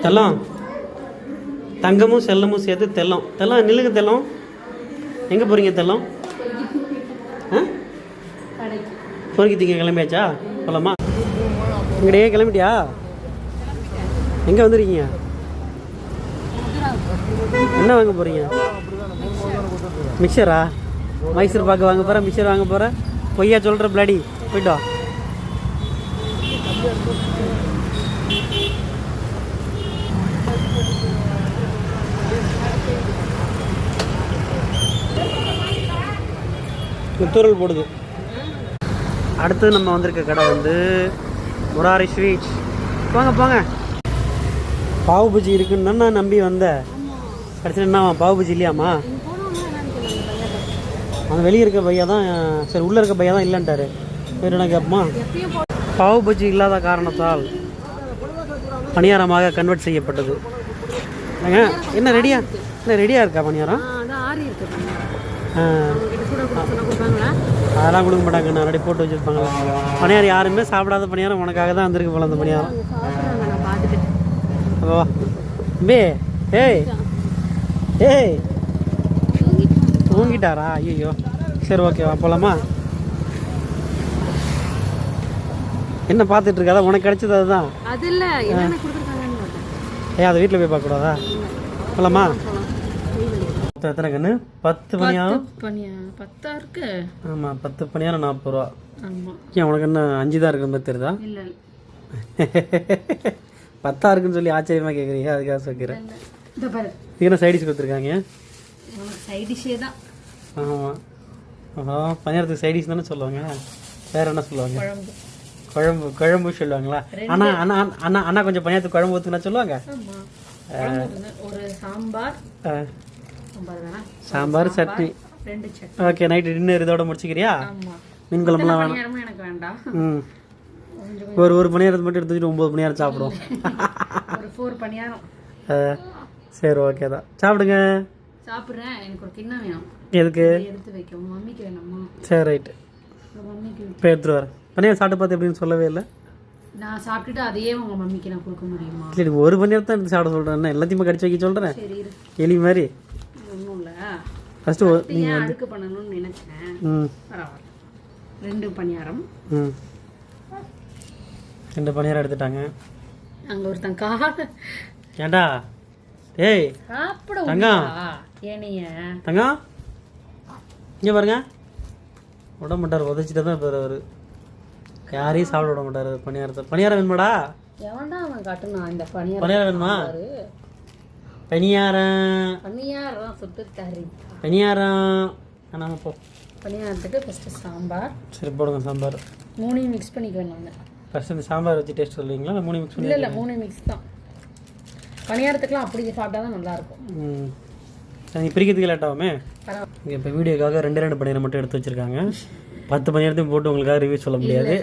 தெல்லம் தங்கமும் செல்லமும் சேர்த்து தெல்லம். தெல்லம் நில்லுங்க. தெல்லம் எங்கே போகிறீங்க? தெல்லம் பொறுக்கி திங்க கிளம்பியாச்சா? போகலாமா? இங்கடையே கிளம்பிட்டியா? எங்கே வந்துருக்கீங்க? என்ன வாங்க போகிறீங்க? மிக்சரா? மைசூர் பாக்கு வாங்க போகிறேன், மிக்சர் வாங்க போகிறேன். பொய்யா சொல்கிற பிளாடி. போய்ட்டா தூரல் போடுது. அடுத்து நம்ம வந்திருக்க கடை வந்து முராரி ஸ்வீட்ஸ். போங்க போங்க. பாவு பஜ்ஜி இருக்குன்னு நான் நம்பி வந்தேன். கடைசியில் என்ன பாவு பஜ்ஜி இல்லையாம்மா? அந்த வெளியே இருக்க பையா தான், சரி உள்ளே இருக்க பையா தான் இல்லைன்ட்டாரு. சரி என்ன கேட்போமா? பாவு பஜ்ஜி இல்லாத காரணத்தால் பணியாரமாக கன்வெர்ட் செய்யப்பட்டது. என்ன ரெடியா? என்ன ரெடியாக இருக்கா பணியாரம்? அதெல்லாம் கொடுக்க மாட்டாங்க, நான் ரெடி போட்டு வச்சுருப்பாங்க. பணியாரம் யாருமே சாப்பிடாத பணியாரம் உனக்காக தான் வந்திருக்கு போல அந்த பணியாரம். அப்பா பே ஏய் ஏய் தூங்கிட்டாரா? ஐயோ சரி ஓகேவா போகலாமா? என்ன பார்த்துட்டு இருக்காதா? உனக்கு கிடைச்சது அதுதான். ஏன் அதை வீட்டில் போய் பார்க்கக்கூடாதா? போகலாமா? எத்தனை கண்ணு? 10 பணியாரம். 10 இருக்கு. ஆமாம் 10 பணியாரம் 40 ரூபா. ஏன் உனக்கு என்ன 5 தான் இருக்கிற மாதிரி தெரியுதா? 10 இருக்குன்னு சொல்லி ஆச்சரியமாக கேட்குறீங்க, அதுக்காக சொல்லிக்கிறேன். இது என்ன சைடிஷ் கொடுத்துருக்காங்க? ஆமாம் பணியாரத்துக்கு சைடிஷ் தானே சொல்லுவாங்க, வேறு என்ன சொல்லுவாங்க? குழம்பு. குழம்பு சொல்லுவாங்களா? அண்ணா அண்ணா அண்ணா அண்ணா கொஞ்சம் பணியாரத்துக்கு குழம்பு ஊற்றுனா சொல்லுவாங்க. Sambar chutney. Okay night dinner இதோட முடிச்சுக்கிறியா? மீன் குழம்புலாம் வேணாம். ம் ஒரு பணியாரத்தை மட்டும் எடுத்துக்கிட்டு 9 பணியாரம் சாப்பிடுவோம். சரி ஓகே தான், சாப்பிடுங்க. சாப்பிட்றேன், எனக்கு ஒரு கிண்ணம் வேணும். எதுக்கு? எடுத்து வைக்க மம்மிக்கு வேணுமா? சரி ரைட்டு, இப்போ எடுத்துகிட்டு வரேன். பணியாரம் சாப்பிட்டு பார்த்து எப்படின்னு சொல்லவே இல்லை. நான் சாப்பிட்டுட்டு அதையே உங்கள் மம்மிக்கு நான் கொடுக்க முடியுமா? இல்லை ஒரு பணியாரம் தான் எடுத்து சாப்பிட சொல்கிறேன், என்ன எல்லாத்தையுமே கடிச்சு வைக்க சொல்கிறேன். எலி மாதிரி ஒன்றும் இல்லை. ஃபஸ்ட்டு நீங்கள் அடுக்கு பண்ணணும்னு நினச்சேன். பரவாயில்ல. 2 பணியாரம். 2 பணியாரம் எடுத்துட்டாங்க. அங்கே ஒருத்தன் காலை ஏண்டா ஏய் சாப்பிட தங்கம், ஏனைய தங்கம் இங்கே பாருங்க. விட மாட்டார், உதச்சிட்டு தான் பேர் அவர். யாரையும் சாப்பிட விட மாட்டார் பணியாரத்தை. பணியாரம் வேணுமாடா? எவன்டா அவன் காட்டுனா இந்த பணியாரம்? பணியாரம் வேணுமா? பணியாரம் பணியாரம் சுட்டு தரீ. பணியாரம் வேணாமா? போ. பணியாரத்துக்கு ஃபஸ்ட்டு சாம்பார். சரி போடுங்க சாம்பார். 3 மிக்ஸ் பண்ணிக்குவேன். ஃபஸ்ட்டு இந்த சாம்பார் வச்சு டேஸ்ட் சொல்லுவீங்களா? 3 மிக்ஸ் பண்ணி? இல்லை 3 மிக்ஸ் தான். பணியாரத்துக்குலாம் அப்படி சாப்பிட்டா தான் நல்லாயிருக்கும். சரி பிரிக்கிறதுக்கு லேட்டாகுமே. இங்கே இப்போ வீடியோக்காக 2 பணியாரம் மட்டும் எடுத்து வச்சுருக்காங்க. 10 பணியாரத்தையும் போட்டு உங்களுக்காக ரிவ்யூ சொல்ல முடியாது.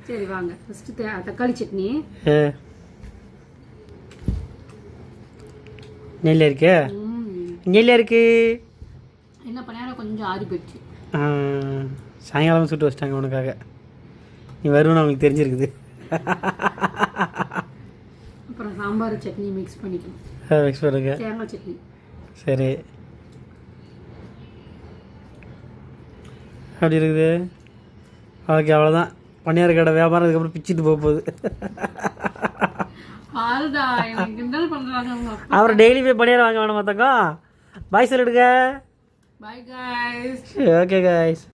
சரி வாங்க, ஃபஸ்ட்டு தக்காளி சட்னி. நெல்லியா இருக்கு, நெல்லியா இருக்கு. என்ன பணியாரம் கொஞ்சம் ஆறி போயிடுச்சு. சாயங்காலம் சுட்டு வச்சிட்டாங்க உனக்காக. நீ வருவேன்னு அவங்களுக்கு தெரிஞ்சிருக்குது. அப்புறம் சாம்பார் சட்னி மிக்ஸ் பண்ணிக்கணும். மிக்ஸ் பண்ணுங்க. தேங்காய் சட்னி. சரி அப்படி இருக்குது. ஓகே அவ்வளோதான். பணியார கடை வியாபாரம் அதுக்கப்புறம் பிச்சுட்டு போக போகுது. அப்புறம் டெய்லி போய் பணியாரம் வாங்க வேணும். பார்த்தோங்க பாய் சொல்லிடுங்க. Bye guys. Okay guys.